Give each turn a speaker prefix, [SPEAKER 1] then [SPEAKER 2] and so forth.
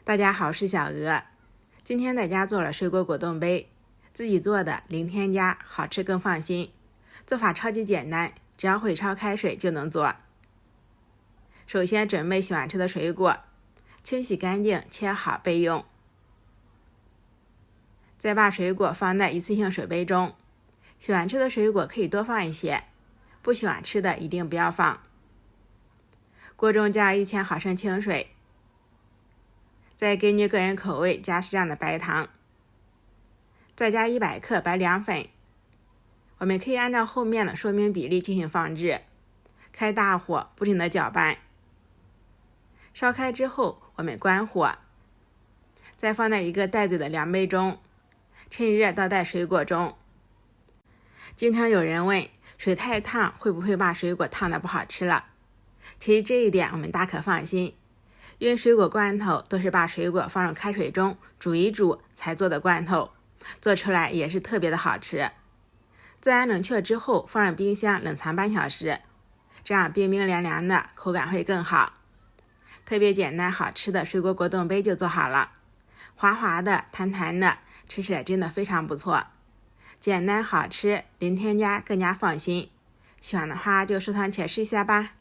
[SPEAKER 1] 大家好，我是小鹅。今天在家做了水果果冻杯，自己做的，零添加，好吃更放心。做法超级简单，只要会焯开水就能做。首先准备喜欢吃的水果，清洗干净，切好备用。再把水果放在一次性水杯中，喜欢吃的水果可以多放一些，不喜欢吃的一定不要放。锅中加1000毫升清水，再根据个人口味加适量的白糖，再加100克白凉粉。我们可以按照后面的说明比例进行放置，开大火不停地搅拌。烧开之后，我们关火，再放在一个带嘴的量杯中，趁热倒在水果中。经常有人问，水太烫会不会把水果烫得不好吃了？其实这一点我们大可放心，因为水果罐头都是把水果放入开水中煮一煮才做的罐头，做出来也是特别的好吃。自然冷却之后放入冰箱冷藏半小时，这样冰冰凉凉的，口感会更好。特别简单好吃的水果果冻杯就做好了，滑滑的弹弹的，吃起来真的非常不错。简单好吃，零添加更加放心。喜欢的话就收藏起来试一下吧。